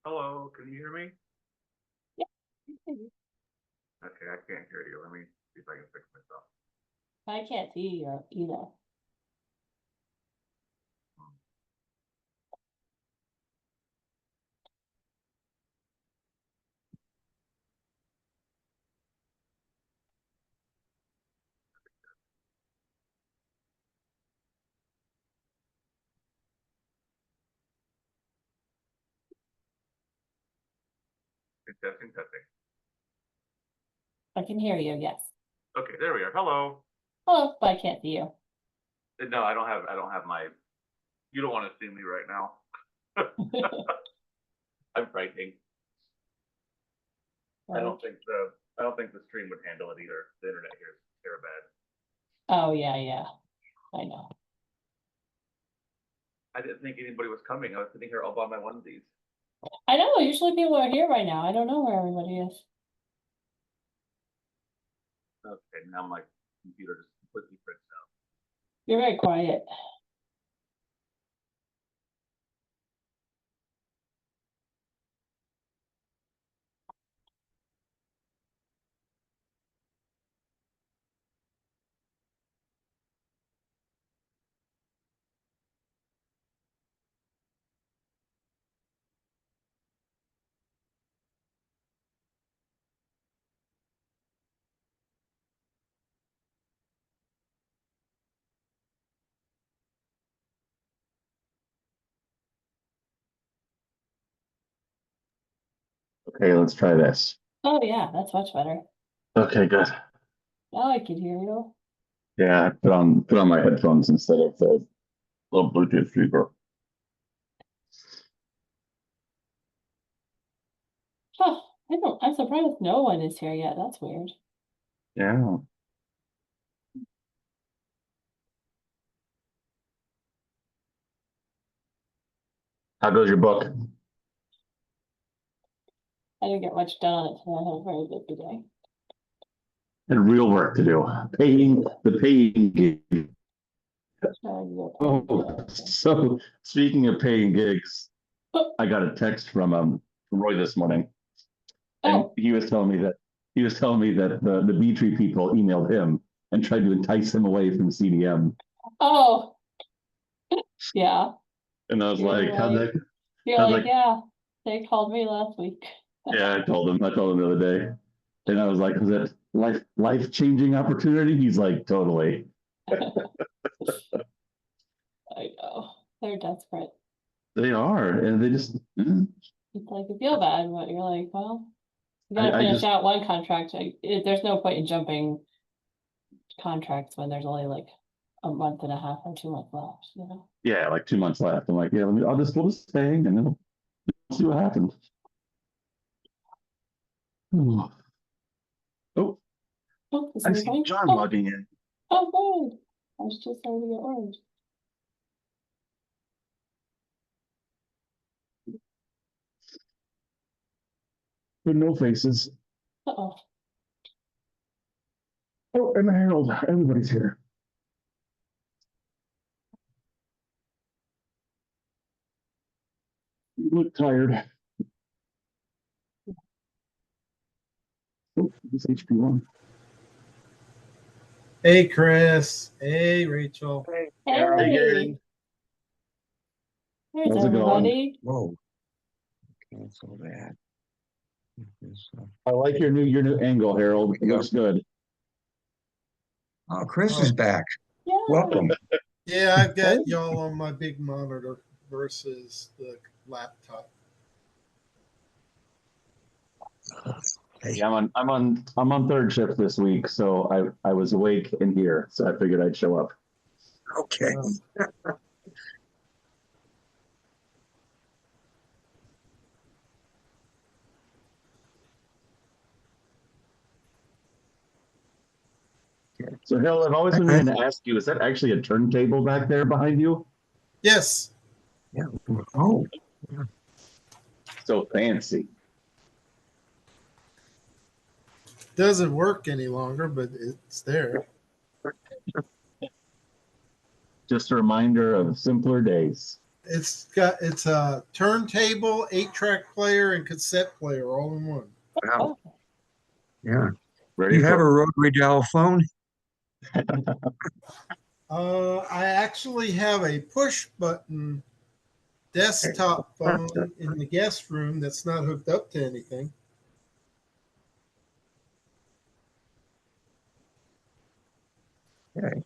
Hello, can you hear me? Yeah. Okay, I can't hear you. Let me see if I can fix myself. I can't see you either. Testing, testing. I can hear you, yes. Okay, there we are. Hello. Hello, but I can't see you. No, I don't have my. You don't want to see me right now. I'm frightening. I don't think the stream would handle it either. The internet here is terrible bad. Oh yeah, I know. I didn't think anybody was coming. I was sitting here all by my onesies. I know, usually people are here right now. I don't know where everybody is. Okay, now my computer just completely freaks out. You're very quiet. Okay, let's try this. Oh yeah, that's much better. Okay, good. Now I can hear you. Yeah, I put on my headphones instead of the little Bluetooth speaker. Huh, I'm surprised no one is here yet. That's weird. Yeah. How goes your book? I didn't get much done on it today. I had a very busy day. Had real work to do. The paying gig. Oh, so speaking of paying gigs, I got a text from Roy this morning, and Oh, he was telling me that the B Tree people emailed him and tried to entice him away from CDM. oh, yeah. And I was You're like, how'd right. that? You're I was like, like, yeah, they called me last week. yeah, I told him the other day, and I was like, was it life changing opportunity? He's like, totally. I know. They're desperate. They are, and they just. It's like you feel bad, but you're like, well, you gotta I finish just out one contract. There's no point in jumping contracts when there's only like a month and a half or 2 months left, you know? yeah, like 2 months left. I'm like, yeah, we'll just hang and then we'll see what happens. Oh, Oh, is I somebody see coming? John Oh, logging in. oh, good. I was just starting to get orange. With no faces. Uh-oh. Oh, and Harold, everybody's here. You look tired. Oh, this HP1. Hey, Chris. Hey, Rachel. Hey, Hey, Gary. there's How's it going? everybody. Whoa. Cancel that. I like your new angle, Harold. It looks good. Oh, Chris is back. Yeah. Welcome. Yeah, I've got y'all on my big monitor versus the laptop. Yeah, I'm on third shift this week, so I was awake in here, so I figured I'd show up. Okay. So Harold, I've always been meaning to ask you, is that actually a turntable back there behind you? Yes. Yeah. Oh, So fancy. Doesn't work any longer, but it's there. Just a reminder of simpler days. It's a turntable, 8-track player, and cassette player all in one. Wow. Oh, Yeah. Ready You have a for, rotary dial phone? I actually have a push button desktop phone in the guest room that's not hooked up to anything. Okay.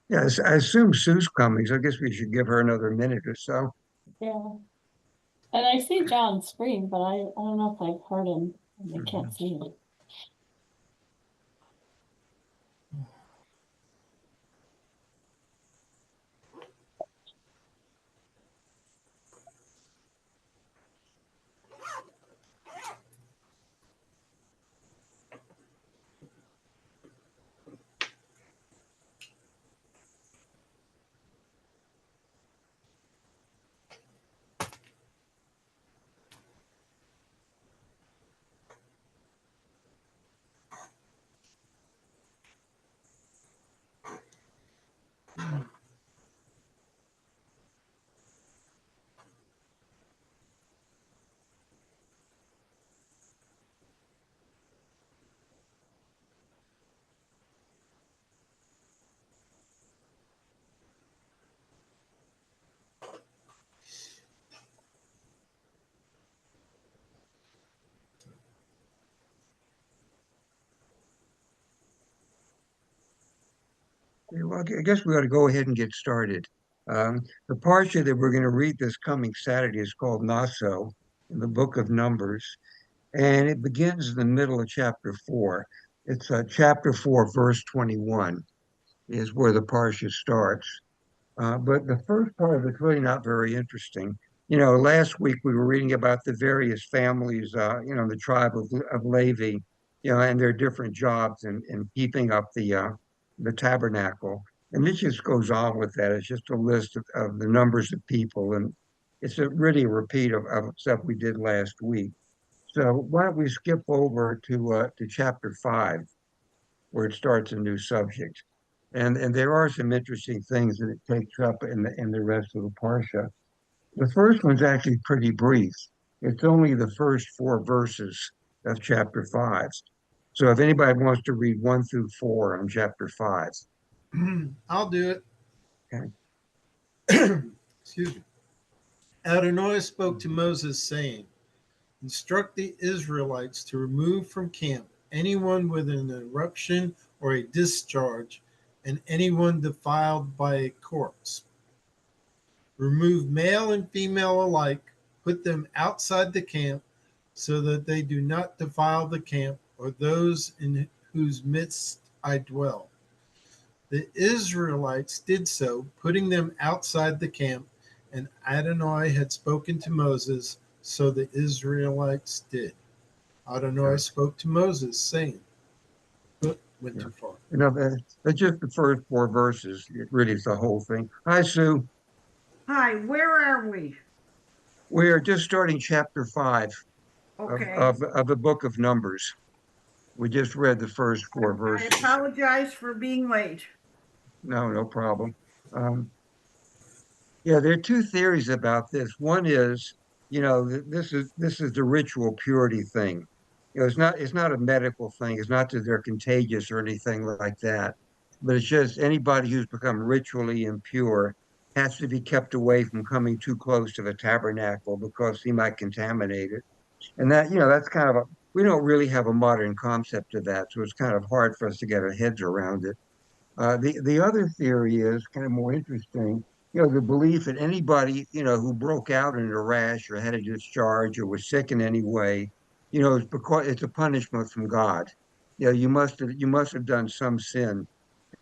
Yes, I assume Sue's coming, so I guess we should give her another minute or so. yeah. And I see John's screen, but I don't know if I've heard him. I can't see him. Yeah, well, I guess we ought to go ahead and get started. The parsha that we're going to read this coming Saturday is called Naso in the book of Numbers, and it begins in the middle of chapter 4. It's chapter 4, verse 21 is where the parsha starts. But the first part of it's really not very interesting. You know, last week we were reading about the various families, the tribe of Levi, and their different jobs in keeping up the tabernacle. And this just goes on with that. It's just a list of the numbers of people. And it's really a repeat of stuff we did last week. So why don't we skip over to chapter 5, where it starts a new subject. And there are some interesting things that it takes up in the rest of the parsha. The first one's actually pretty brief. It's only the first 4 verses of chapter 5. So if anybody wants to read 1 through 4 on chapter 5, I'll do it. okay. Excuse me. Adonai spoke to Moses, saying, instruct the Israelites to remove from camp anyone with an eruption or a discharge, and anyone defiled by a corpse. Remove male and female alike, put them outside the camp, so that they do not defile the camp or those in whose midst I dwell. The Israelites did so, putting them outside the camp, and Adonai had spoken to Moses, so the Israelites did. Adonai spoke to Moses, saying, went Yeah. too far. That's just the first 4 verses. It really is the whole thing. Hi, Sue. Hi, where are we? We are just starting chapter 5 of, Okay. of, of the book of Numbers. We just read the first 4 verses. I apologize for being late. No, no problem. Um, yeah, there are two theories about this. One is, this is the ritual purity thing. It's not a medical thing. It's not that they're contagious or anything like that. But it's just anybody who's become ritually impure has to be kept away from coming too close to the tabernacle because he might contaminate it. And that's kind of we don't really have a modern concept of that, so it's kind of hard for us to get our heads around it. The other theory is kind of more interesting. The belief that anybody who broke out in a rash or had a discharge or was sick in any way, it's because it's a punishment from God. You must have done some sin,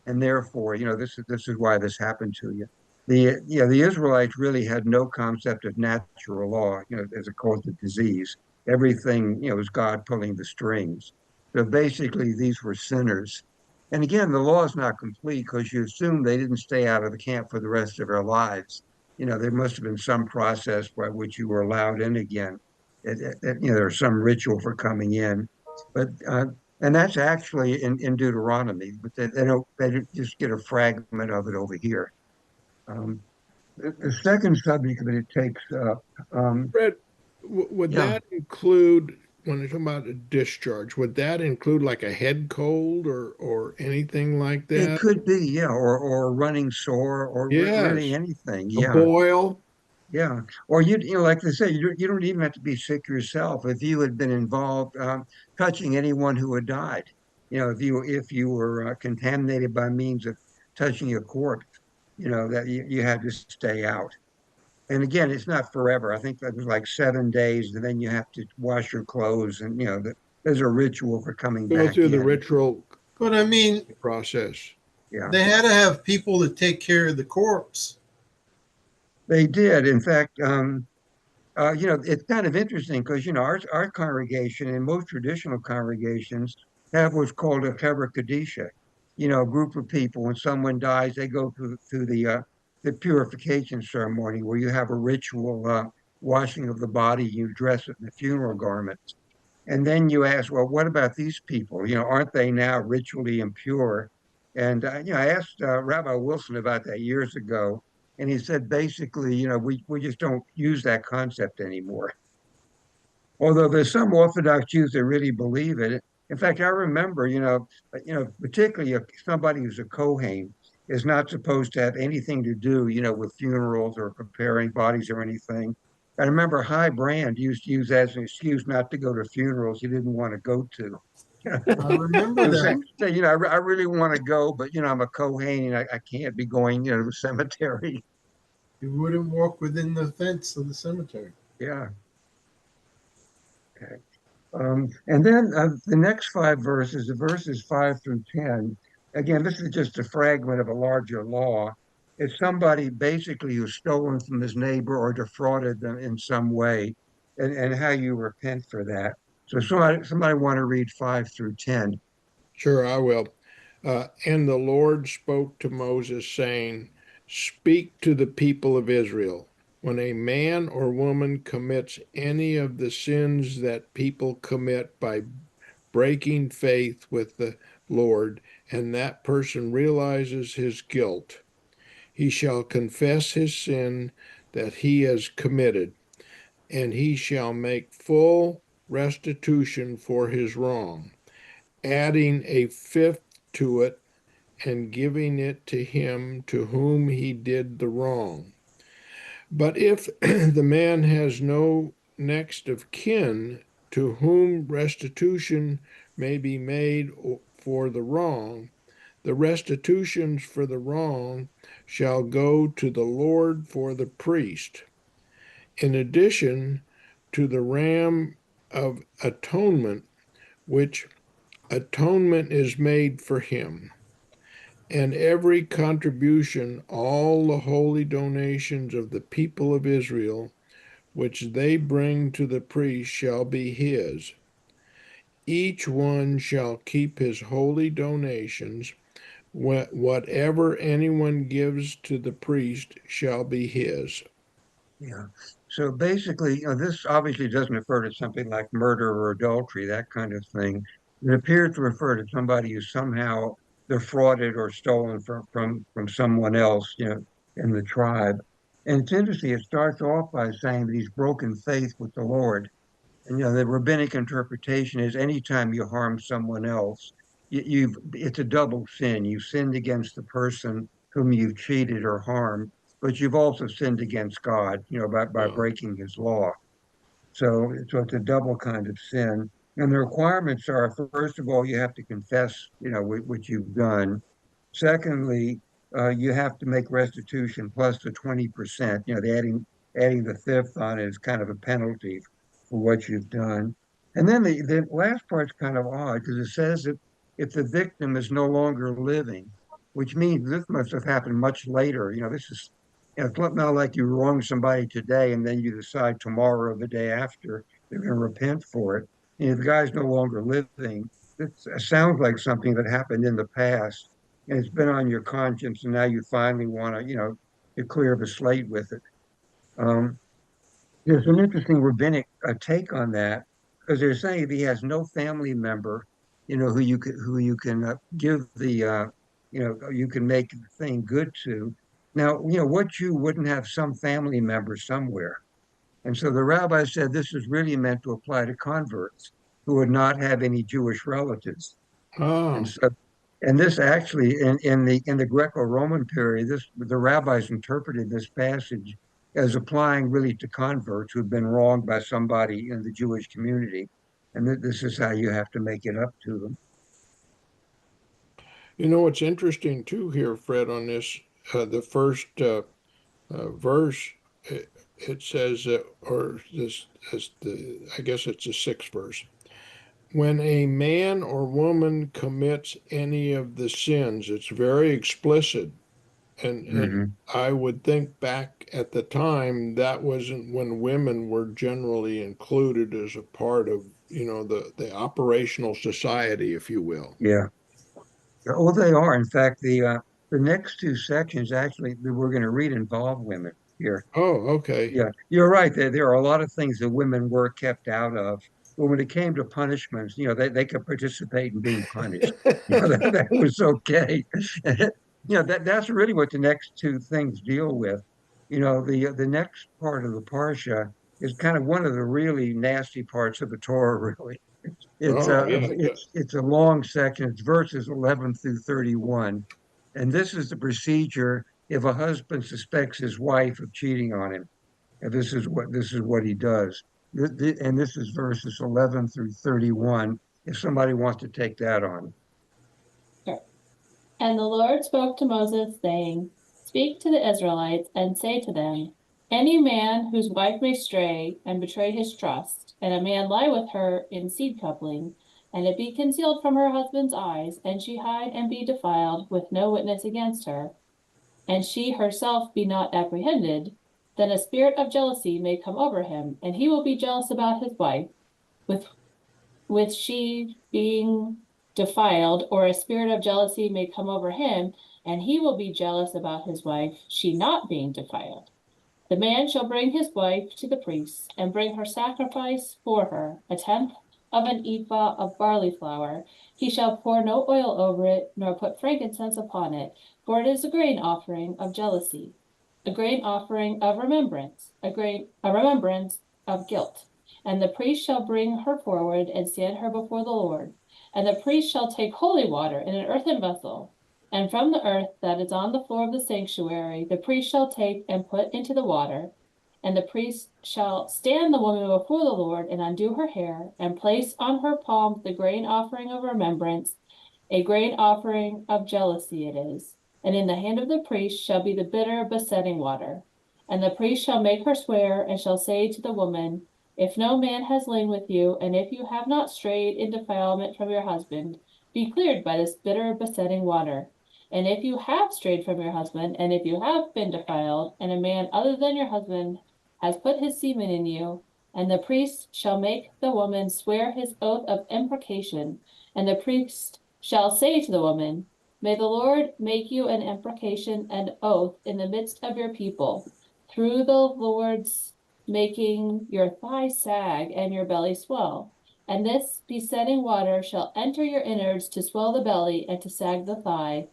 and therefore, this is why this happened to you. The Israelites really had no concept of natural law, as a cause of disease. Everything, was God pulling the strings. So basically, these were sinners. And again, the law is not complete because you assume they didn't stay out of the camp for the rest of their lives. There must have been some process by which you were allowed in again. There's some ritual for coming in, but and that's actually in Deuteronomy, but they just get a fragment of it over here. Um, The second subject that it takes up, Fred, would yeah, that include, when you're talking about a discharge, would that include like a head cold or anything like it that? could be, yeah, or a running sore, or really Yes, anything, a yeah. boil. Yeah, or like they say, you don't even have to be sick yourself. If you had been involved touching anyone who had died, if you were contaminated by means of touching a corpse, that you had to stay out. And again, it's not forever. I think that was like 7 days, and then you have to wash your clothes, and there's a ritual for coming Go back through the in. ritual But I mean, process. Yeah, they had to have people to take care of the corpse. they did. In fact, it's kind of interesting because our congregation and most traditional congregations have what's called a Hever Kadisha. A group of people when someone dies, they go through the purification ceremony where you have a ritual washing of the body, you dress it in the funeral garments, and then you ask, well, what about these people? Aren't they now ritually impure? And I asked Rabbi Wilson about that years ago, and he said basically, we just don't use that concept anymore. Although there's some Orthodox Jews that really believe it. In fact, I remember, particularly somebody who's a Kohen is not supposed to have anything to do, with funerals or preparing bodies or anything. I remember High Brand used to use as an excuse not to go to funerals he didn't want to go to. I remember that. Say, I really want to go, but I'm a Kohen and I can't be going, to the cemetery. You wouldn't walk within the fence of the cemetery. Yeah. Okay. And then the next five verses, the verses 5 through 10, again, this is just a fragment of a larger law. It's somebody basically who's stolen from his neighbor or defrauded them in some way, and how you repent for that. So somebody want to read 5 through 10. Sure, I will. And the Lord spoke to Moses, saying, Speak to the people of Israel. When a man or woman commits any of the sins that people commit by breaking faith with the Lord, and that person realizes his guilt, he shall confess his sin that he has committed, and he shall make full restitution for his wrong, adding a fifth to it and giving it to him to whom he did the wrong. But if the man has no next of kin to whom restitution may be made for the wrong, the restitutions for the wrong shall go to the Lord for the priest, in addition to the ram of atonement, which atonement is made for him. And every contribution, all the holy donations of the people of Israel, which they bring to the priest, shall be his. Each one shall keep his holy donations. Whatever anyone gives to the priest shall be his. Yeah. So basically, this obviously doesn't refer to something like murder or adultery, that kind of thing. It appears to refer to somebody who somehow defrauded or stolen from someone else, in the tribe. And it's interesting, it starts off by saying that he's broken faith with the Lord. And the rabbinic interpretation is anytime you harm someone else, it's a double sin. You've sinned against the person whom you've cheated or harmed, but you've also sinned against God, by Uh, breaking his law. So it's a double kind of sin. And the requirements are, first of all, you have to confess, what you've done. Secondly, you have to make restitution plus the 20%. Adding the fifth on it is kind of a penalty for what you've done. And then the last part's kind of odd because it says that if the victim is no longer living, which means this must have happened much later. This is it's not like you wrong somebody today and then you decide tomorrow or the day after they're going to repent for it. And if the guy's no longer living, it sounds like something that happened in the past and it's been on your conscience, and now you finally want to, to clear the slate with it. Um, there's an interesting rabbinic take on that because they're saying if he has no family member, who you can give you can make the thing good to. Now, what Jew wouldn't have some family member somewhere? And so the rabbi said this is really meant to apply to converts who would not have any Jewish relatives. And Oh, so, and this actually in the Greco-Roman period, the rabbis interpreted this passage as applying really to converts who've been wronged by somebody in the Jewish community. And this is how you have to make it up to them. you know what's interesting too here, Fred, on this, the first verse, it says, or this, I guess it's the sixth verse. When a man or woman commits any of the sins, it's very explicit. And Hmm. I would think back at the time that wasn't when women were generally included as a part of, the operational society, if you will. Yeah. Oh, they are. In fact, the next two sections actually that we're going to read involve women here. Oh, okay. Yeah, you're right. There are a lot of things that women were kept out of. But when it came to punishments, they could participate in being punished. That was okay. That's really what the next two things deal with. The next part of the parsha is kind of one of the really nasty parts of the Torah, really. It's Oh, a yeah, yeah. it's a long section. It's verses 11 through 31, and this is the procedure if a husband suspects his wife of cheating on him. And this is what he does. And this is verses 11 through 31. If somebody wants to take that on. Sure. And the Lord spoke to Moses, saying, Speak to the Israelites, and say to them, Any man whose wife may stray and betray his trust, and a man lie with her in seed coupling, and it be concealed from her husband's eyes, and she hide and be defiled, with no witness against her, and she herself be not apprehended, then a spirit of jealousy may come over him, and he will be jealous about his wife, with she being defiled, or a spirit of jealousy may come over him, and he will be jealous about his wife, she not being defiled. The man shall bring his wife to the priest, and bring her sacrifice for her, a tenth of an ephah of barley flour. He shall pour no oil over it, nor put frankincense upon it, for it is a grain offering of jealousy, a grain offering of remembrance, a remembrance of guilt. And the priest shall bring her forward and stand her before the Lord. And the priest shall take holy water in an earthen vessel, and from the earth that is on the floor of the sanctuary, the priest shall take and put into the water. And the priest shall stand the woman before the Lord and undo her hair, and place on her palms the grain offering of remembrance, a grain offering of jealousy it is. And in the hand of the priest shall be the bitter besetting water. And the priest shall make her swear, and shall say to the woman, If no man has lain with you, and if you have not strayed in defilement from your husband, be cleared by this bitter besetting water. And if you have strayed from your husband, and if you have been defiled, and a man other than your husband has put his semen in you, and the priest shall make the woman swear his oath of imprecation, and the priest shall say to the woman, May the Lord make you an imprecation and oath in the midst of your people, through the Lord's making your thigh sag and your belly swell. And this besetting water shall enter your innards to swell the belly and to sag the thigh.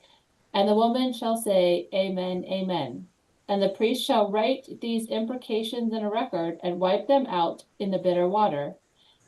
And the woman shall say, Amen, Amen. And the priest shall write these imprecations in a record and wipe them out in the bitter water.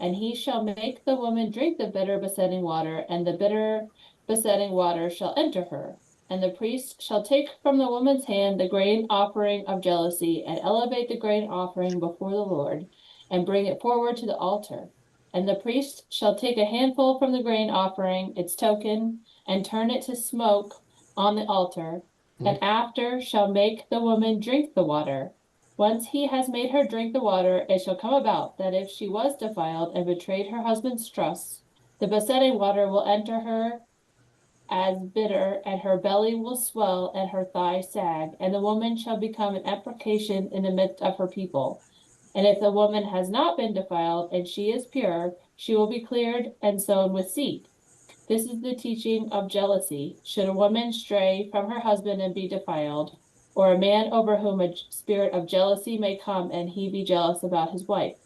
And he shall make the woman drink the bitter besetting water, and the bitter besetting water shall enter her. And the priest shall take from the woman's hand the grain offering of jealousy, and elevate the grain offering before the Lord, and bring it forward to the altar. And the priest shall take a handful from the grain offering, its token, and turn it to smoke on the altar, and after shall make the woman drink the water. Once he has made her drink the water, it shall come about that if she was defiled and betrayed her husband's trust, the besetting water will enter her as bitter, and her belly will swell and her thigh sag, and the woman shall become an imprecation in the midst of her people. And if the woman has not been defiled, and she is pure, she will be cleared and sown with seed. This is the teaching of jealousy. Should a woman stray from her husband and be defiled, or a man over whom a spirit of jealousy may come and he be jealous about his wife?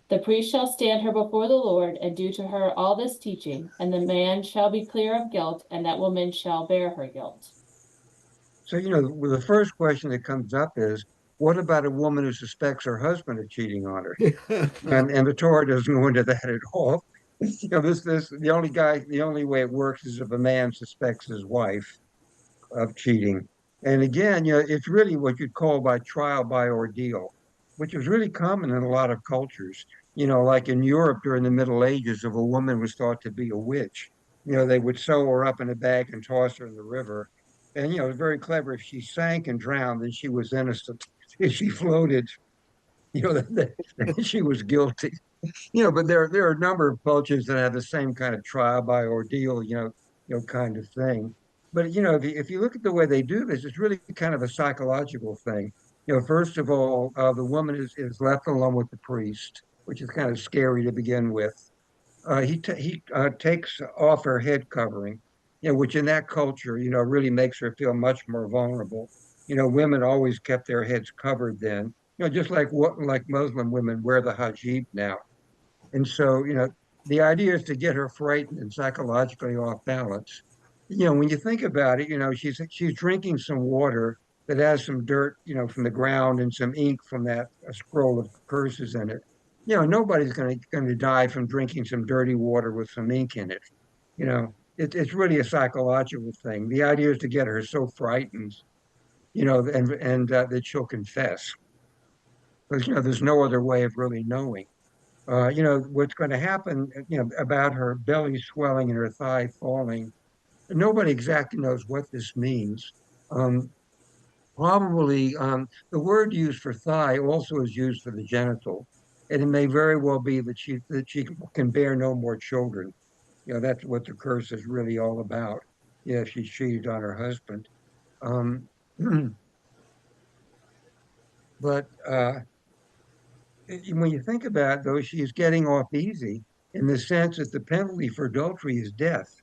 The priest shall stand her before the Lord and do to her all this teaching, and the man shall be clear of guilt, and that woman shall bear her guilt. So, well, the first question that comes up is, what about a woman who suspects her husband of cheating on her? And the Torah doesn't go into that at all. The only way it works is if a man suspects his wife of cheating. And again, it's really what you'd call by trial by ordeal, which was really common in a lot of cultures. Like in Europe during the Middle Ages, if a woman was thought to be a witch, they would sew her up in a bag and toss her in the river. And, it was very clever. If she sank and drowned, then she was innocent. If she floated, then she was guilty. But there are a number of cultures that have the same kind of trial by ordeal, kind of thing. But if you look at the way they do this, it's really kind of a psychological thing. First of all, the woman is left alone with the priest, which is kind of scary to begin with. He takes off her head covering, which in that culture, really makes her feel much more vulnerable. Women always kept their heads covered then, just like Muslim women wear the hijab now. And so, the idea is to get her frightened and psychologically off balance. When you think about it, she's drinking some water that has some dirt, from the ground and some ink from that a scroll of curses in it. Nobody's going to die from drinking some dirty water with some ink in it. It's really a psychological thing. The idea is to get her so frightened, and that she'll confess. Because there's no other way of really knowing. What's going to happen, about her belly swelling and her thigh falling. Nobody exactly knows what this means. Um, Probably the word used for thigh also is used for the genital, and it may very well be that she can bear no more children. That's what the curse is really all about. If she cheated on her husband. Um, but when you think about it, though, she's getting off easy in the sense that the penalty for adultery is death.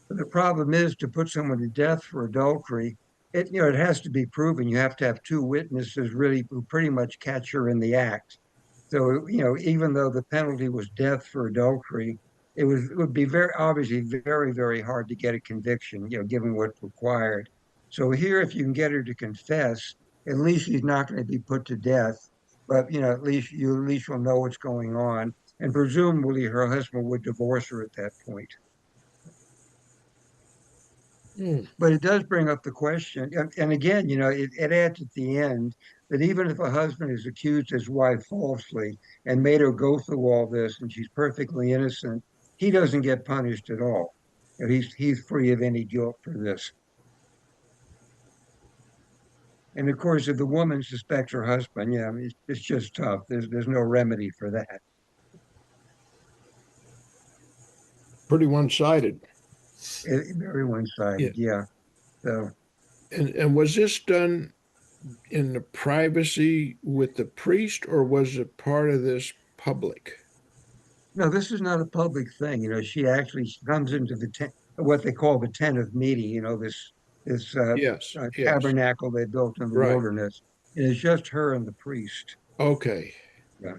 But the problem is to put someone to death for adultery, it has to be proven. You have to have two witnesses really who pretty much catch her in the act. So, even though the penalty was death for adultery, it would be very obviously very, very hard to get a conviction, given what's required. So here, if you can get her to confess, at least she's not going to be put to death. But at least you'll know what's going on. And presumably her husband would divorce her at that point. Hmm. But it does bring up the question, and again, it adds at the end that even if a husband has accused his wife falsely and made her go through all this and she's perfectly innocent, he doesn't get punished at all. He's free of any guilt for this. And of course, if the woman suspects her husband, yeah, I mean, it's just tough. There's no remedy for that. Pretty one-sided. Very one-sided, yeah. So. And was this done in the privacy with the priest, or was it part of this public? No, this is not a public thing. She actually comes into what they call the tent of meeting. This Yes, yes, tabernacle they built in the right. wilderness. And it's just her and the priest. Okay. Yeah.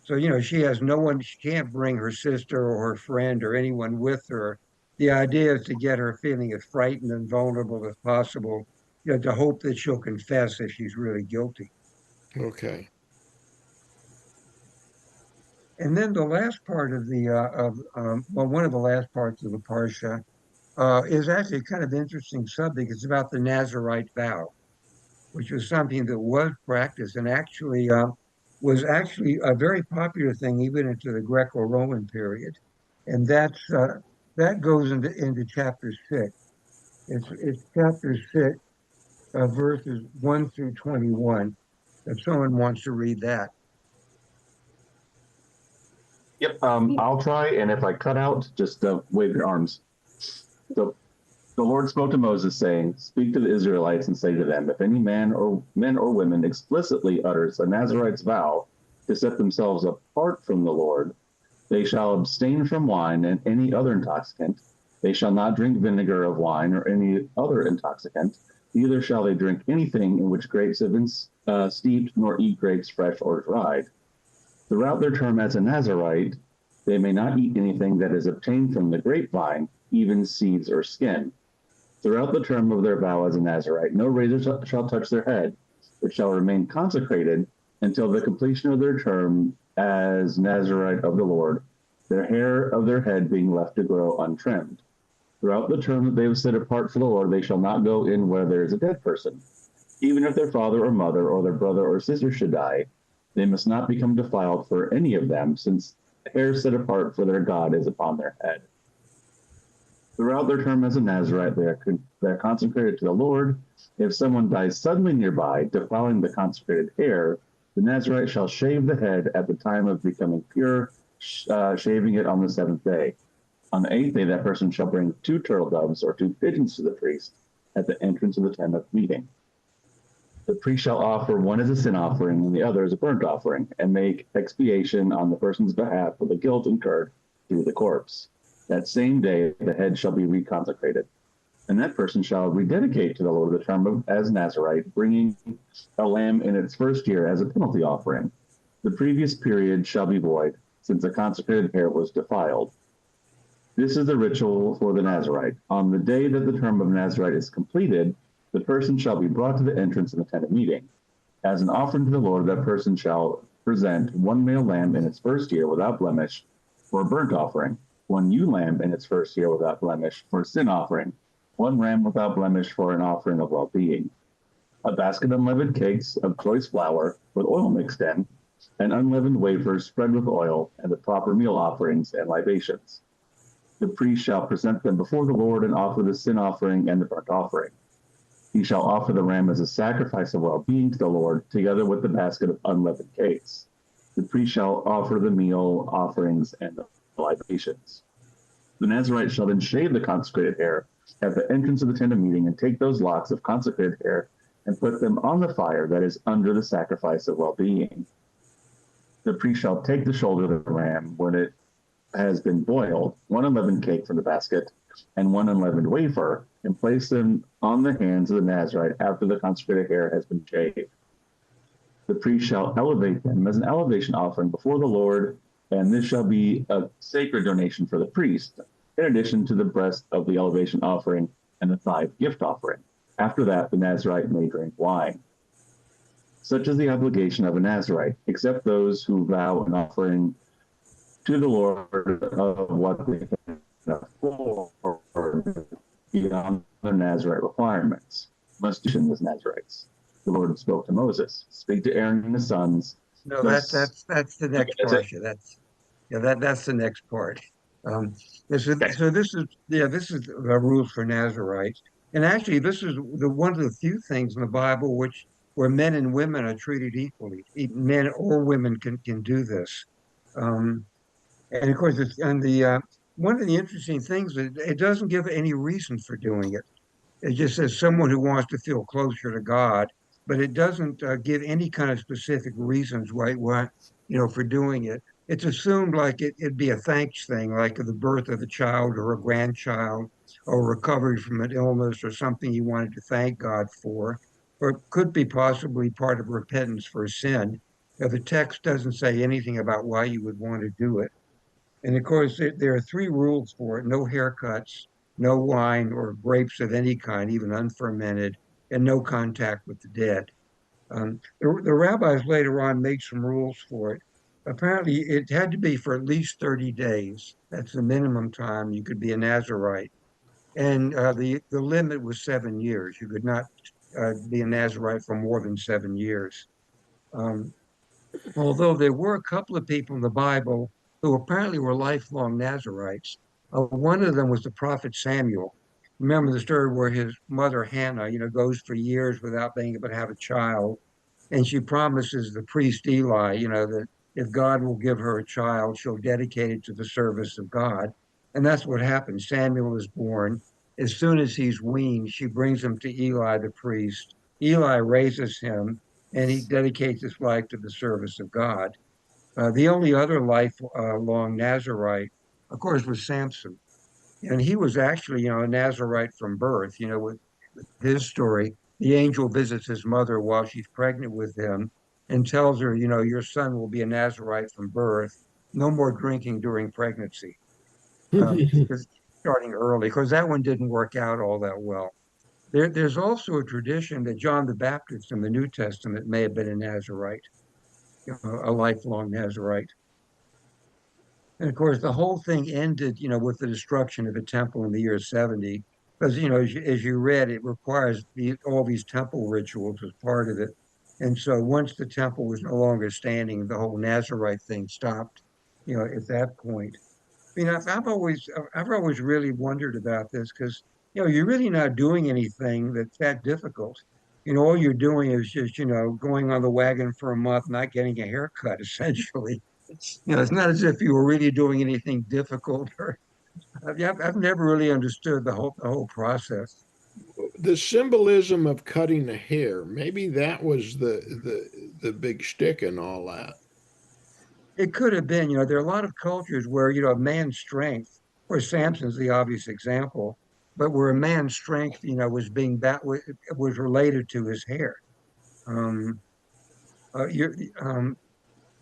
So she has no one. She can't bring her sister or her friend or anyone with her. The idea is to get her feeling as frightened and vulnerable as possible. To hope that she'll confess if she's really guilty. Okay. And then the last part of one of the last parts of the parsha is actually a kind of interesting subject. It's about the Nazarite vow, which was something that was practiced and actually was actually a very popular thing even into the Greco-Roman period. And that goes into chapter 6. It's chapter 6, verses 1 through 21. If someone wants to read that. Yep. I'll try, and if I cut out, just wave your arms. So the Lord spoke to Moses, saying, "Speak to the Israelites and say to them, if any man or women explicitly utters a Nazarite's vow to set themselves apart from the Lord, they shall abstain from wine and any other intoxicant. They shall not drink vinegar of wine or any other intoxicant. Neither shall they drink anything in which grapes have been steeped, nor eat grapes fresh or dried. Throughout their term as a Nazarite, they may not eat anything that is obtained from the grapevine, even seeds or skin. Throughout the term of their vow as a Nazarite, no razor shall touch their head, but shall remain consecrated until the completion of their term as Nazarite of the Lord, their hair of their head being left to grow untrimmed. Throughout the term that they have set apart for the Lord, they shall not go in where there is a dead person. Even if their father or mother or their brother or sister should die, they must not become defiled for any of them, since the hair set apart for their God is upon their head. Throughout their term as a Nazarite, they are consecrated to the Lord. If someone dies suddenly nearby, defiling the consecrated hair, the Nazarite shall shave the head at the time of becoming pure, shaving it on the 7th day. On the 8th day, that person shall bring 2 turtle doves or 2 pigeons to the priest at the entrance of the tent of meeting. The priest shall offer one as a sin offering and the other as a burnt offering, and make expiation on the person's behalf for the guilt incurred through the corpse. That same day, the head shall be reconsecrated, and that person shall rededicate to the Lord the term as Nazarite, bringing a lamb in its first year as a penalty offering. The previous period shall be void, since the consecrated hair was defiled. This is the ritual for the Nazarite. On the day that the term of Nazarite is completed, the person shall be brought to the entrance of the tent of meeting. As an offering to the Lord, that person shall present 1 male lamb in its first year without blemish for a burnt offering, 1 ewe lamb in its first year without blemish for a sin offering, 1 ram without blemish for an offering of well-being, a basket of unleavened cakes of choice flour with oil mixed in, and unleavened wafers spread with oil, and the proper meal offerings and libations. The priest shall present them before the Lord and offer the sin offering and the burnt offering. He shall offer the ram as a sacrifice of well-being to the Lord, together with the basket of unleavened cakes. The priest shall offer the meal offerings and the libations. The Nazarite shall then shave the consecrated hair at the entrance of the tent of meeting, and take those locks of consecrated hair and put them on the fire that is under the sacrifice of well-being. The priest shall take the shoulder of the ram when it has been boiled, 1 unleavened cake from the basket, and 1 unleavened wafer, and place them on the hands of the Nazarite after the consecrated hair has been shaved. The priest shall elevate them as an elevation offering before the Lord, and this shall be a sacred donation for the priest, in addition to the breast of the elevation offering and the thigh gift offering. After that, the Nazarite may drink wine. Such is the obligation of a Nazarite, except those who vow an offering to the Lord of what they can afford beyond the Nazarite requirements. Must do as Nazarites. The Lord spoke to Moses, speak to Aaron and his sons. No, that's the next part. That's the next part. So this is the rules for Nazarites, and actually this is one of the few things in the Bible where men and women are treated equally. Men or women can do this. Um, And of course, one of the interesting things is it doesn't give any reason for doing it. It just says someone who wants to feel closer to God, but it doesn't give any kind of specific reasons why for doing it. It's assumed like it'd be a thanks thing, like the birth of a child or a grandchild, or recovery from an illness or something you wanted to thank God for, or it could be possibly part of repentance for sin. Now, the text doesn't say anything about why you would want to do it. And of course, there are 3 rules for it: no haircuts, no wine or grapes of any kind, even unfermented, and no contact with the dead. The rabbis later on made some rules for it. Apparently, it had to be for at least 30 days. That's the minimum time you could be a Nazarite. And the limit was 7 years. You could not be a Nazarite for more than 7 years. Um, Although there were a couple of people in the Bible who apparently were lifelong Nazarites. One of them was the prophet Samuel. Remember the story where his mother Hannah, goes for years without being able to have a child, and she promises the priest Eli, that if God will give her a child, she'll dedicate it to the service of God. And that's what happened. Samuel is born. As soon as he's weaned, she brings him to Eli the priest. Eli raises him, and he dedicates his life to the service of God. The only other lifelong Nazarite, of course, was Samson. And he was actually, a Nazarite from birth. With his story, the angel visits his mother while she's pregnant with him and tells her, your son will be a Nazarite from birth. No more drinking during pregnancy. Um, starting early, because that one didn't work out all that well. There's also a tradition that John the Baptist in the New Testament may have been a Nazarite, a lifelong Nazarite. And of course, the whole thing ended, with the destruction of the temple in the year 70, because, as you read, it requires all these temple rituals as part of it. And so once the temple was no longer standing, the whole Nazarite thing stopped, at that point. I mean, I've always really wondered about this because, you're really not doing anything that's that difficult. All you're doing is just, going on the wagon for a month, not getting a haircut, essentially. It's not as if you were really doing anything difficult. Or I've never really understood the whole process. The symbolism of cutting the hair, maybe that was the big shtick in all that. It could have been, there are a lot of cultures where, a man's strength, or Samson's the obvious example, but where a man's strength, was related to his hair. Um, you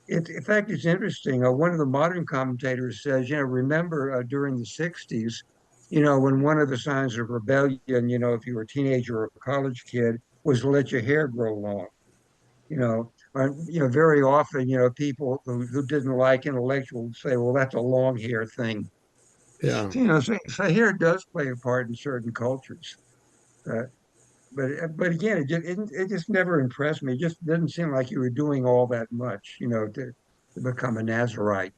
in fact, it's interesting. One of the modern commentators says, remember during the 60s, when one of the signs of rebellion, if you were a teenager or a college kid, was to let your hair grow long. Very often, people who didn't like intellectuals would say, well, that's a long hair thing. Yeah. So hair does play a part in certain cultures. Uh, but again, it just never impressed me. It just didn't seem like you were doing all that much, to become a Nazarite.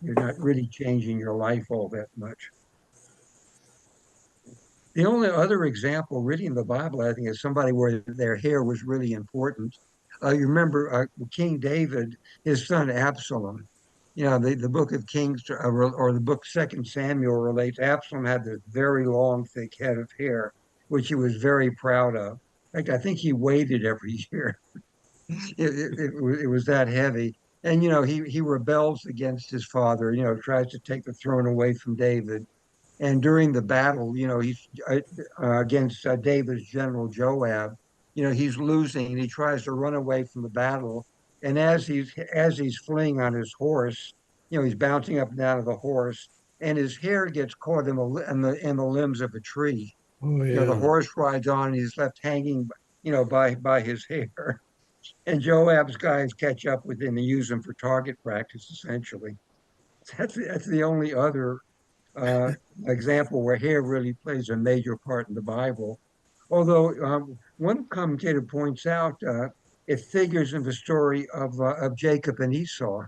You're not really changing your life all that much. The only other example, really, in the Bible, I think, is somebody where their hair was really important. You remember King David, his son Absalom. The book of Kings or the book Second Samuel relates Absalom had this very long, thick head of hair, which he was very proud of. In fact, I think he weighed it every year. It was that heavy. And, he rebels against his father, tries to take the throne away from David. And during the battle, he's against David's general Joab. He's losing, and he tries to run away from the battle. And as he's fleeing on his horse, he's bouncing up and down of the horse, and his hair gets caught in the limbs of a tree. Oh The yeah. horse rides on, and he's left hanging, by his hair. And Joab's guys catch up with him and use him for target practice, essentially. That's the only other uh, example where hair really plays a major part in the Bible. Although one commentator points out it figures in the story of Jacob and Esau.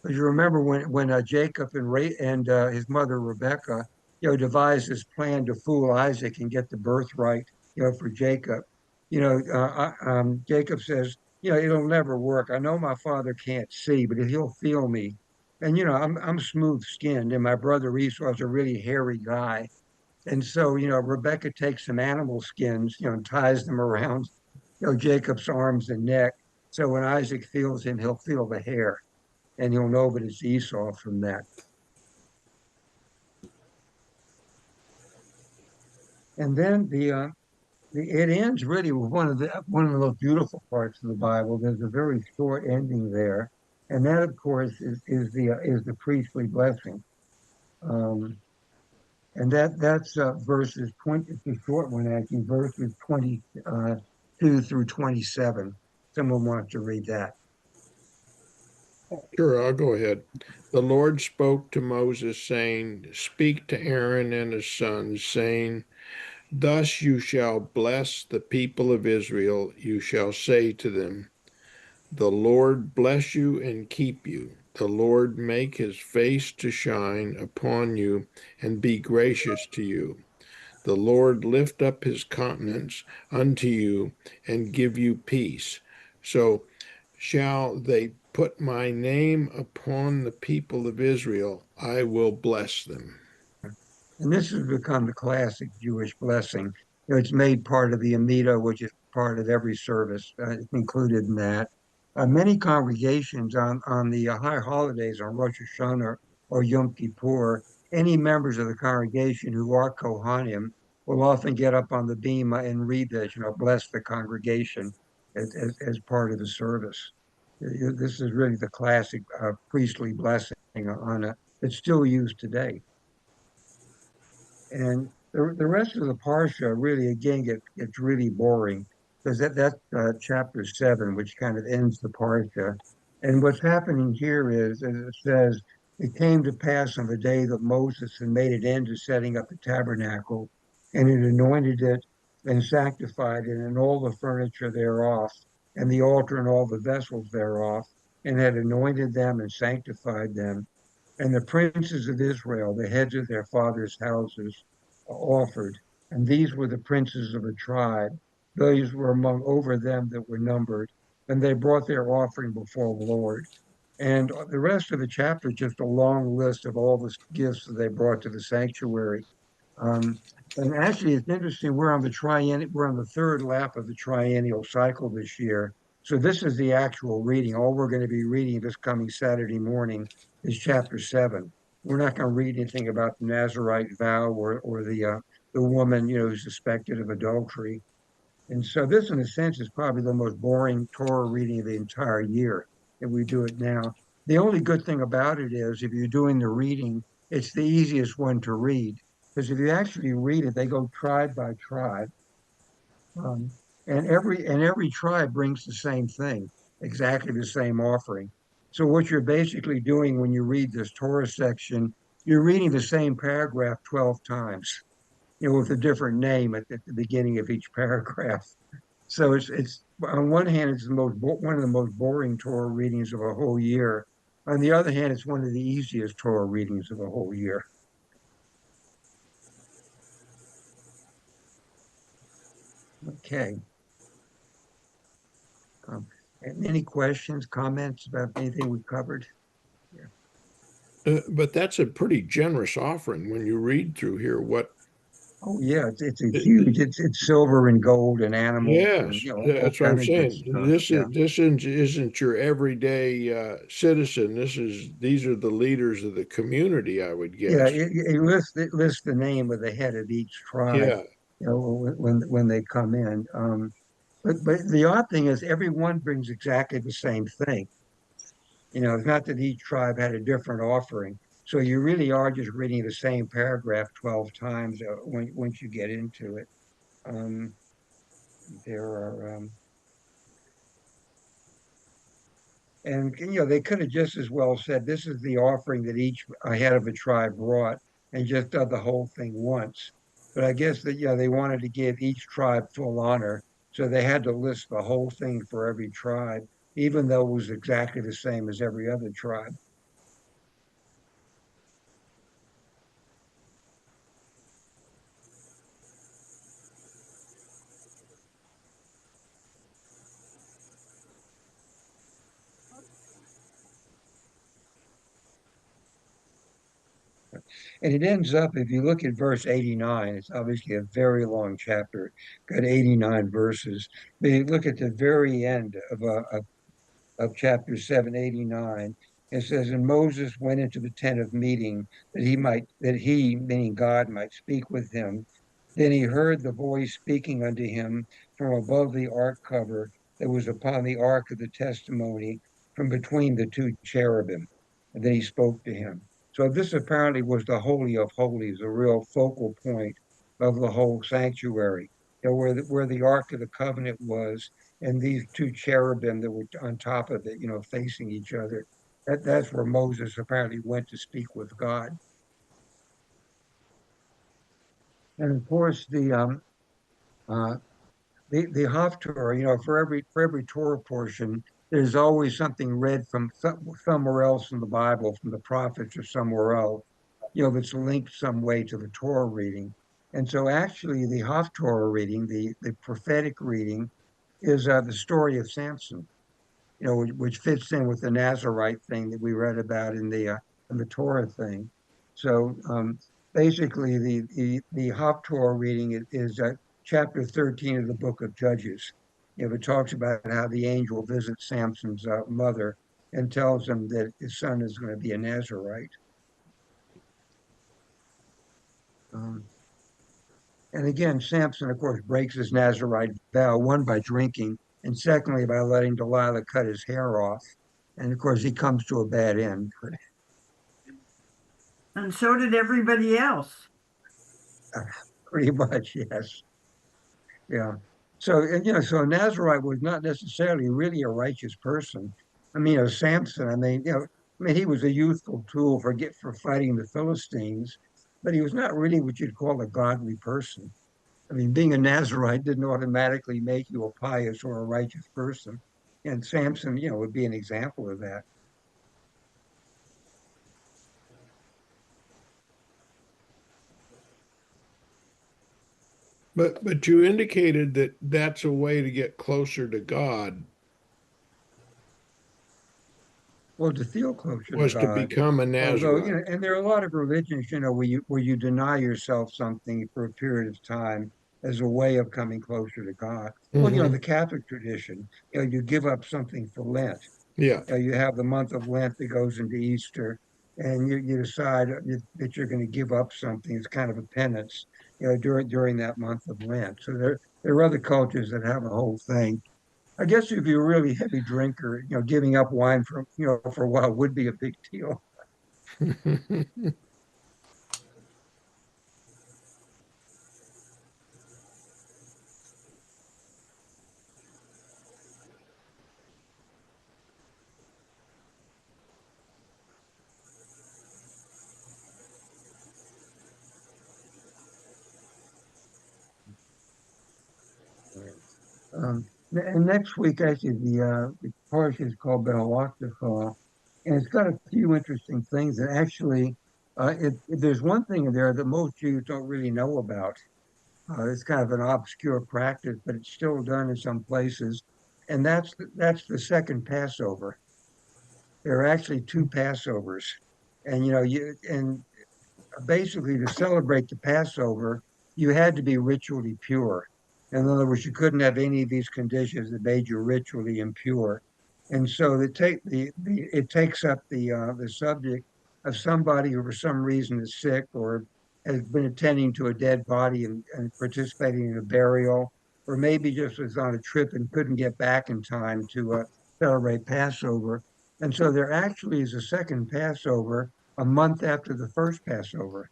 Because you remember when Jacob and his mother Rebecca, devised this plan to fool Isaac and get the birthright, for Jacob. Jacob says, it'll never work. I know my father can't see, but he'll feel me. And I'm smooth skinned, and my brother Esau is a really hairy guy. And so, Rebecca takes some animal skins, and ties them around, Jacob's arms and neck. So when Isaac feels him, he'll feel the hair and he'll know that it's Esau from that. And then it ends really with one of the most beautiful parts of the Bible. There's a very short ending there, and that, of course, is the priestly blessing. Um, and that's verses 20. It's a short one, actually, verses 22 through 27. Someone wants to read that. Sure, I'll go ahead. The Lord spoke to Moses, saying, speak to Aaron and his sons, saying, thus you shall bless the people of Israel. You shall say to them, the Lord bless you and keep you. The Lord make his face to shine upon you and be gracious to you. The Lord lift up his countenance unto you and give you peace. So shall they put my name upon the people of Israel, I will bless them. And this has become the classic Jewish blessing. It's made part of the Amidah, which is part of every service included in that. Many congregations on the high holidays, on Rosh Hashanah or Yom Kippur, any members of the congregation who are Kohanim will often get up on the bima and read this, bless the congregation as part of the service. This is really the classic priestly blessing it's still used today. And the rest of the parsha really, again, gets really boring because that's chapter 7, which kind of ends the parsha. And what's happening here is, as it says, it came to pass on the day that Moses had made an end to setting up the tabernacle, and it anointed it and sanctified it and all the furniture thereof, and the altar and all the vessels thereof, and had anointed them and sanctified them. And the princes of Israel, the heads of their fathers' houses, offered. And these were the princes of a tribe. These were among over them that were numbered. And they brought their offering before the Lord. And the rest of the chapter, just a long list of all the gifts that they brought to the sanctuary. Um, and actually, it's interesting. We're on the third lap of the triennial cycle this year. So this is the actual reading. All we're going to be reading this coming Saturday morning is chapter 7. We're not going to read anything about the Nazarite vow or the woman, who's suspected of adultery. And so this, in a sense, is probably the most boring Torah reading of the entire year if we do it now. The only good thing about it is if you're doing the reading, it's the easiest one to read. Because if you actually read it, they go tribe by tribe. Um, and every tribe brings the same thing, exactly the same offering. So what you're basically doing when you read this Torah section, you're reading the same paragraph 12 times, with a different name at the beginning of each paragraph. So it's on one hand, it's one of the most boring Torah readings of a whole year. On the other hand, it's one of the easiest Torah readings of a whole year. Okay. Um, and any questions, comments about anything we covered? But that's a pretty generous offering when you read through here. Oh yeah, it's a Uh, huge. It's silver and gold and animals Yes, and all that's what I'm kind of good saying. stuff. This Yeah. is isn't your everyday citizen. These are the leaders of the community, I would Yeah, guess. it lists the name of the head of each tribe, Yeah, when they come in. But the odd thing is everyone brings exactly the same thing. It's not that each tribe had a different offering. So you really are just reading the same paragraph 12 times once you get into it. Um, there are And they could have just as well said, this is the offering that each head of a tribe brought and just done the whole thing once. But I guess that, they wanted to give each tribe full honor. So they had to list the whole thing for every tribe, even though it was exactly the same as every other tribe. And it ends up, if you look at verse 89, it's obviously a very long chapter, got 89 verses. But you look at the very end of chapter 789. It says, and Moses went into the tent of meeting that he, meaning God, might speak with him. Then he heard the voice speaking unto him from above the ark cover that was upon the ark of the testimony from between the two cherubim. And then he spoke to him. So this apparently was the Holy of Holies, a real focal point of the whole sanctuary, where the Ark of the Covenant was, and these two cherubim that were on top of it, facing each other. That's where Moses apparently went to speak with God. And of course, uh, the Haftorah, for every Torah portion, there's always something read from somewhere else in the Bible, from the prophets or somewhere else, that's linked some way to the Torah reading. And so actually the Haftorah reading, the prophetic reading, is the story of Samson, which fits in with the Nazarite thing that we read about in the Torah thing. So basically, the Haftorah reading is chapter 13 of the book of Judges. It talks about how the angel visits Samson's mother and tells him that his son is going to be a Nazarite. Um, and again, Samson, of course, breaks his Nazarite vow, one by drinking, and secondly by letting Delilah cut his hair off. And of course, he comes to a bad end. And so did everybody else. Pretty much, yes. Yeah. So, and, so a Nazarite was not necessarily really a righteous person. I mean, Samson, he was a youthful tool for fighting the Philistines, but he was not really what you'd call a godly person. I mean, being a Nazarite didn't automatically make you a pious or a righteous person. And Samson, would be an example of that. But you indicated that that's a way to get closer to God, Well, to feel closer to was to God. become a Although, Nazarite. and there are a lot of religions, where you deny yourself something for a period of time as a way of coming closer to God. Well, Hmm. the Catholic tradition, you give up something for Lent. Yeah. You have the month of Lent that goes into Easter, and you decide that you're going to give up something. It's kind of a penance, during that month of Lent. So there are other cultures that have a whole thing. I guess if you're a really heavy drinker, giving up wine for a while would be a big deal. And next week, actually, the parsha is called Be'alachdecha, and it's got a few interesting things. And actually, there's one thing in there that most Jews don't really know about. It's kind of an obscure practice, but it's still done in some places, and that's the second Passover. There are actually two Passovers, and basically to celebrate the Passover, you had to be ritually pure. In other words, you couldn't have any of these conditions that made you ritually impure. And so it takes up the subject of somebody who for some reason is sick or has been attending to a dead body and participating in a burial, or maybe just was on a trip and couldn't get back in time to celebrate Passover. And so there actually is a second Passover a month after the first Passover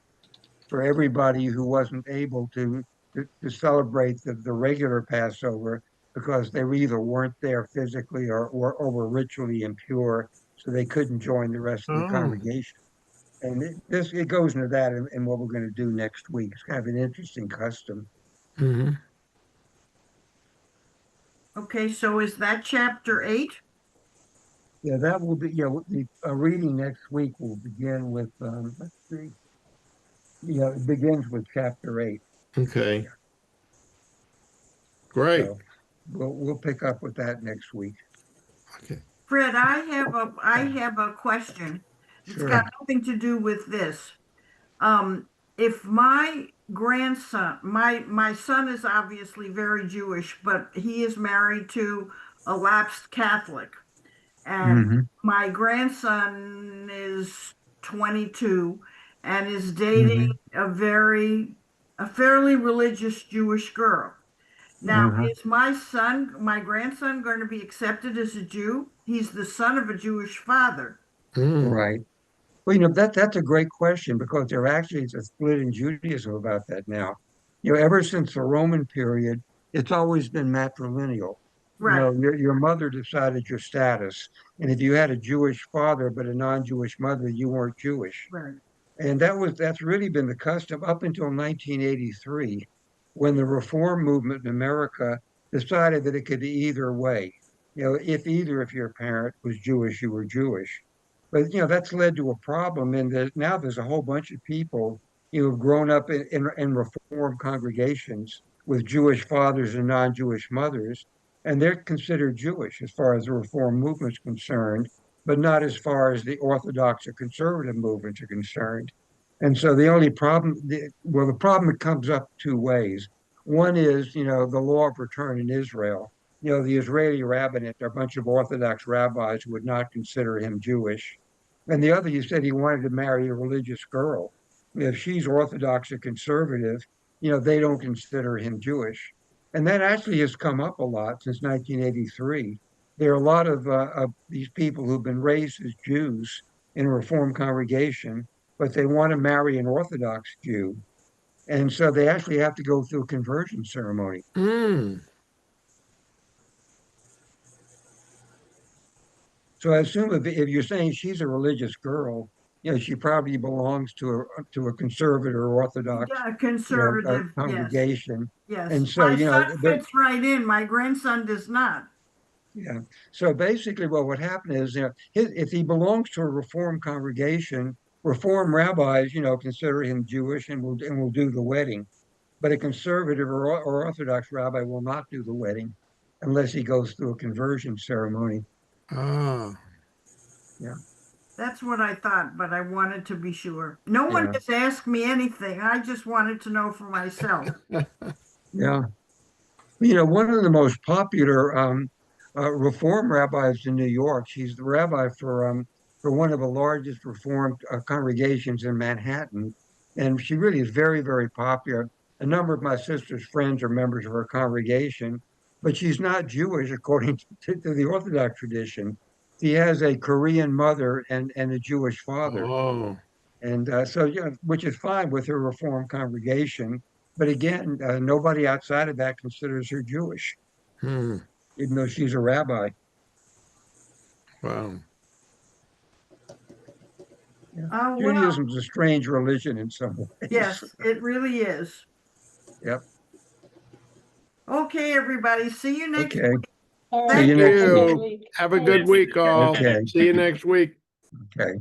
for everybody who wasn't able to celebrate the regular Passover because they either weren't there physically or were ritually impure, so they couldn't join the rest of the Oh. congregation. And it goes into that in what we're going to do next week. It's kind of an interesting custom. Hmm. Okay, so is that chapter 8? Yeah, that will be, the reading next week will begin with, let's see, it begins with chapter 8. Okay. Great. So we'll pick up with that next week. Okay. Fred, I have a question. It's got Sure. nothing to do with this. If my grandson, my son is obviously very Jewish, but he is married to a lapsed Catholic. And Hmm. my grandson is 22 and is dating Hmm. a fairly religious Jewish girl. Now, Uh-huh. is my grandson, going to be accepted as a Jew? He's the son of a Jewish father. Mm. Right. Well, that's a great question because there actually is a split in Judaism about that now. Ever since the Roman period, it's always been matrilineal. Right, Your mother decided your status, and if you had a Jewish father but a non-Jewish mother, you weren't Jewish. right, And that's really been the custom up until 1983, when the reform movement in America decided that it could be either way. If either of your parent was Jewish, you were Jewish. But that's led to a problem in that now there's a whole bunch of people who've grown up in reform congregations with Jewish fathers and non-Jewish mothers, and they're considered Jewish as far as the reform movement's concerned, but not as far as the Orthodox or conservative movements are concerned. And so the only problem, the problem comes up two ways. One is, the law of return in Israel. The Israeli rabbinate, they're a bunch of Orthodox rabbis who would not consider him Jewish. And the other, you said he wanted to marry a religious girl. If she's Orthodox or conservative, they don't consider him Jewish. And that actually has come up a lot since 1983. There are a lot of these people who've been raised as Jews in a Reform congregation, but they want to marry an Orthodox Jew. And so they actually have to go through a conversion ceremony. Hmm. So I assume if you're saying she's a religious girl, she probably belongs to a conservative or Orthodox, Yeah, conservative, yes, congregation. yes. And so, My son fits right in. My grandson does not. yeah. So basically, what would happen is, if he belongs to a Reformed congregation, Reformed rabbis, consider him Jewish and will do the wedding. But a conservative or Orthodox rabbi will not do the wedding unless he goes through a conversion ceremony. Ah. Yeah. That's what I thought, but I wanted to be sure. No one Yeah. has asked me anything. I just wanted to know for myself. Yeah. One of the most popular Reform rabbis in New York. She's the rabbi for one of the largest Reformed congregations in Manhattan, and she really is very, very popular. A number of my sister's friends are members of her congregation, but she's not Jewish according to the Orthodox tradition. She has a Korean mother and a Jewish father. Oh. And so, which is fine with her Reformed congregation. But again, nobody outside of that considers her Jewish, Hmm. even though she's a rabbi. Wow. Yeah. Oh, well, Judaism's a strange religion in some ways. yes, it really is. Yep. Okay, everybody. See you next Okay. week. All See right. you Thank next Have a good you. week. Have a Thanks. good week, all. Okay. See you next week. Okay.